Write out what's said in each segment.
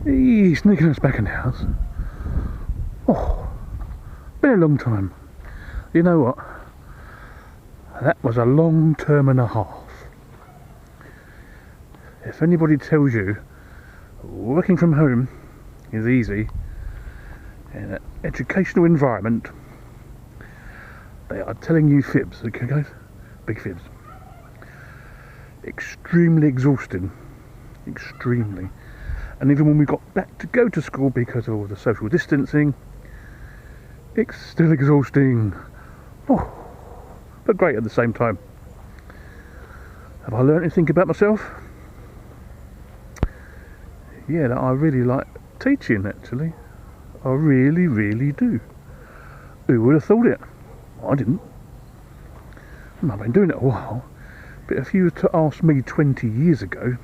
Hey, SneekyLinux back in the house. Oh, been a long time. You know what? That was a long term and a half. If anybody tells you working from home is easy in an educational environment, they are telling you fibs, okay guys? Big fibs. Extremely exhausting. Extremely. And even when we got back to go to school because of all the social distancing, it's still exhausting. Oh, but great at the same time. Have I learned anything about myself? Yeah, that I really like teaching actually. I really, really do. Who would have thought it? I didn't. I've been doing it a while, but if you were to ask me 20 years ago,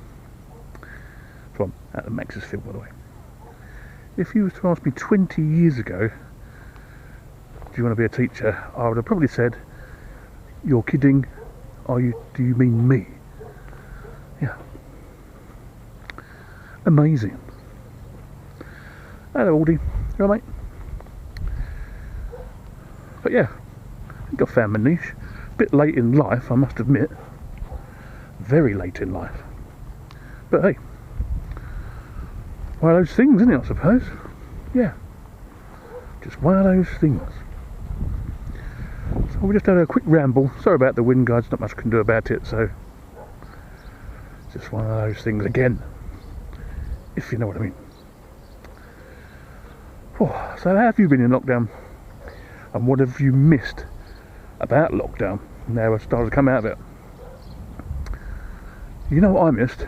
from out of Maxisfield by the way, if you were to ask me 20 years ago, do you want to be a teacher, I would have probably said, you're kidding, do you mean me? Yeah. Amazing. Hello Aldi, you alright mate? But yeah, I think I found my niche. A bit late in life, I must admit. Very late in life. But hey, one of those things, isn't it, I suppose? Yeah. Just one of those things. So we just had a quick ramble. Sorry about the wind, guys, not much I can do about it, so it's just one of those things again, if you know what I mean. Oh, so how have you been in lockdown? And what have you missed about lockdown now we've started to come out of it? You know what I missed?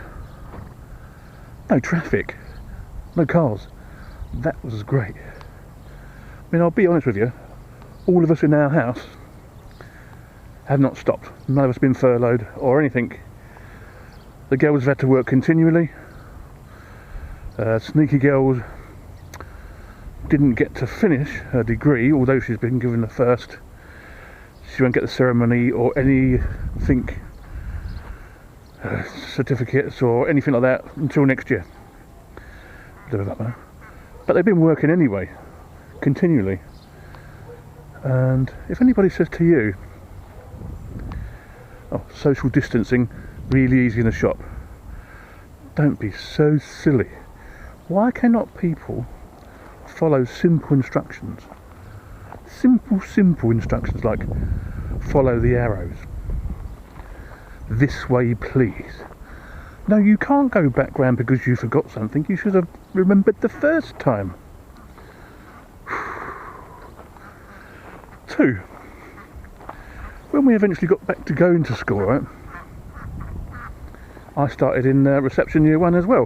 No traffic. No cars. That was great. I mean, I'll be honest with you, all of us in our house have not stopped. None of us been furloughed or anything. The girls have had to work continually. Sneaky girls didn't get to finish her degree, although she's been given the first. She won't get the ceremony or anything, certificates or anything like that until next year. But they've been working anyway, continually. And if anybody says to you, oh, social distancing, really easy in the shop, don't be so silly. Why cannot people follow simple instructions? Simple instructions like follow the arrows. This way, please. No, you can't go back round because you forgot something. You should have remembered the first time. 2. When we eventually got back to going to school, right, I started in reception year 1 as well,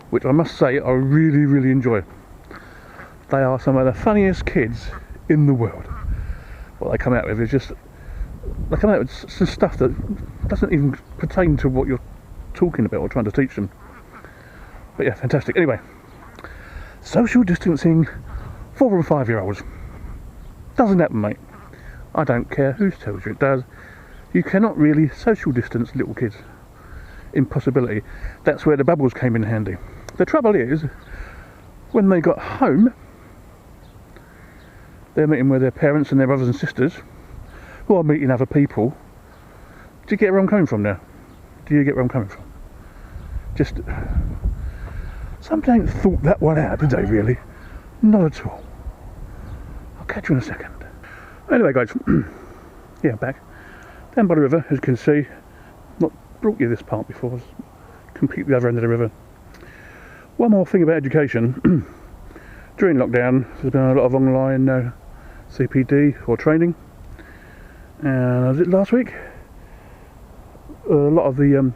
which I must say I really, really enjoy. They are some of the funniest kids in the world. What they come out with is just, they come out with some stuff that doesn't even pertain to what you're talking about or trying to teach them. But yeah, fantastic. Anyway, social distancing 4 and 5 year olds doesn't happen, mate. I don't care who tells you it does. You cannot really social distance little kids. Impossibility. That's where the bubbles came in handy. The trouble is, when they got home, they're meeting with their parents and their brothers and sisters, who are meeting other people. Do you get where I'm coming from now? Do you get where I'm coming from? Just, somebody ain't thought that one out, did they really? Not at all. I'll catch you in a second. Anyway guys, yeah, back down by the river, as you can see. Not brought you this part before, it's completely the other end of the river. One more thing about education. During lockdown, there's been a lot of online CPD or training, and was it last week? A lot of the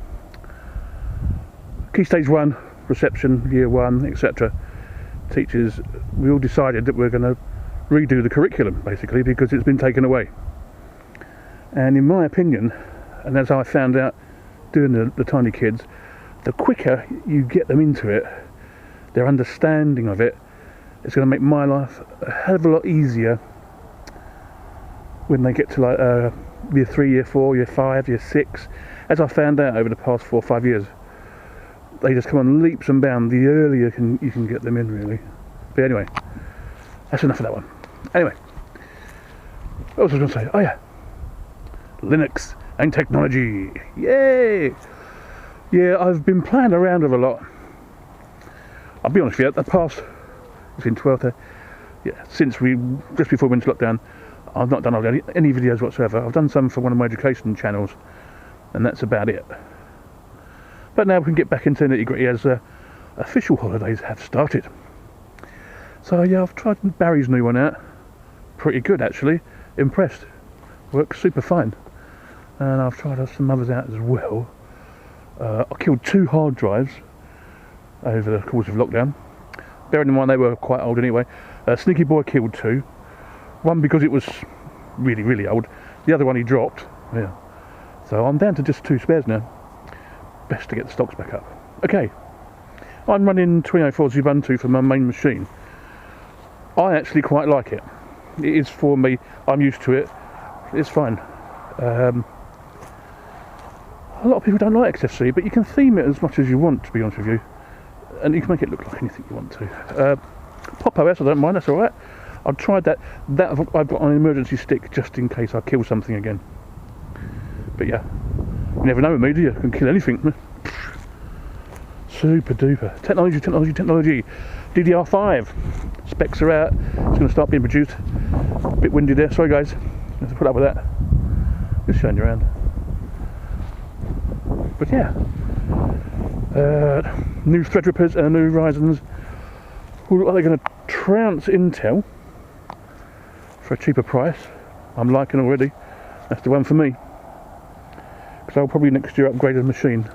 Key Stage 1, reception, year 1, etc. teachers, we all decided that we're going to redo the curriculum, basically, because it's been taken away. And in my opinion, and as I found out doing the tiny kids, the quicker you get them into it, their understanding of it, it's going to make my life a hell of a lot easier when they get to like year 3, year 4, year 5, year 6. As I found out over the past 4 or 5 years, they just come on leaps and bounds the earlier you can get them in, really. But anyway, that's enough of that one. Anyway, what was I going to say? Oh yeah, Linux and technology. Yay! Yeah, I've been playing around with a lot. I'll be honest with you, the past, it's been 12, since just before we went into lockdown, I've not done any videos whatsoever. I've done some for one of my education channels, and that's about it. But now we can get back into nitty-gritty as official holidays have started. So yeah, I've tried Barry's new one out. Pretty good, actually. Impressed. Works super fine. And I've tried some others out as well. I killed 2 hard drives over the course of lockdown. Bearing in mind they were quite old anyway. Sneaky Boy killed 2. One because it was really, really old. The other one he dropped. Yeah. So I'm down to just 2 spares now. Best to get the stocks back up. Okay. I'm running 2004 Ubuntu for my main machine. I actually quite like it. It is for me. I'm used to it. It's fine. A lot of people don't like XFC, but you can theme it as much as you want, to be honest with you. And you can make it look like anything you want to. Pop OS, I don't mind, that's alright. I've tried that. I've got an emergency stick just in case I kill something again. But yeah, you never know with me, do you? You can kill anything. Super duper. Technology. DDR5. Specs are out. It's going to start being produced. A bit windy there. Sorry guys. Let's put up with that. Just showing you around. But yeah. New Threadrippers and new Ryzens. Who look like they're going to trounce Intel for a cheaper price. I'm liking already. That's the one for me. Because I'll probably next year upgrade the machine.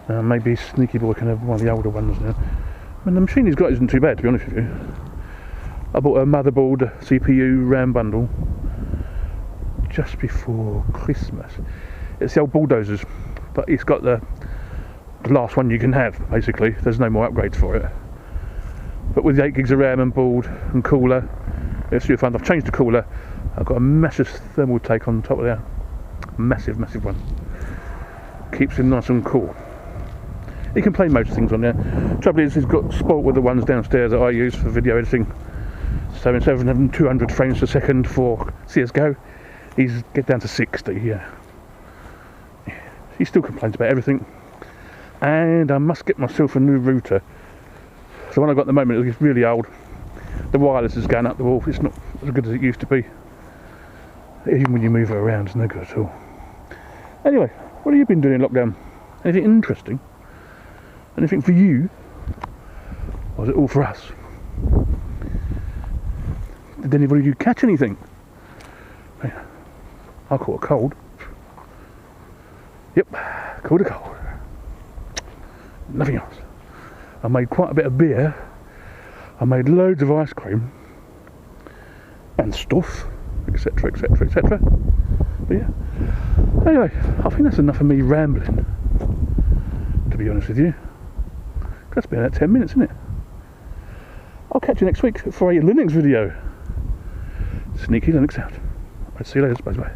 Maybe Sneaky Boy can have one of the older ones now. I mean, the machine he's got isn't too bad, to be honest with you. I bought a motherboard, CPU, RAM bundle just before Christmas. It's the old bulldozers, but it's got the last one you can have, basically. There's no more upgrades for it. But with the 8 gigs of RAM and board and cooler, it's super fun. I've changed the cooler. I've got a massive thermal take on top of there. Massive one. Keeps him nice and cool. He can play most things on there. Trouble is, he's got spoilt with the ones downstairs that I use for video editing. So instead of having 200 frames per second for CSGO, he's get down to 60. Yeah. He still complains about everything. And I must get myself a new router. The one I've got at the moment is really old. The wireless is going up the wall. It's not as good as it used to be. Even when you move it around, it's no good at all. Anyway, what have you been doing in lockdown? Anything interesting? Anything for you? Or was it all for us? Did anybody of you catch anything? I caught a cold. Yep, caught a cold. Nothing else. I made quite a bit of beer. I made loads of ice cream and stuff, etc. But yeah. Anyway, I think that's enough of me rambling, to be honest with you. That's been about 10 minutes, isn't it? I'll catch you next week for a Linux video. SneekyLinux out. I'll see you later. Bye bye.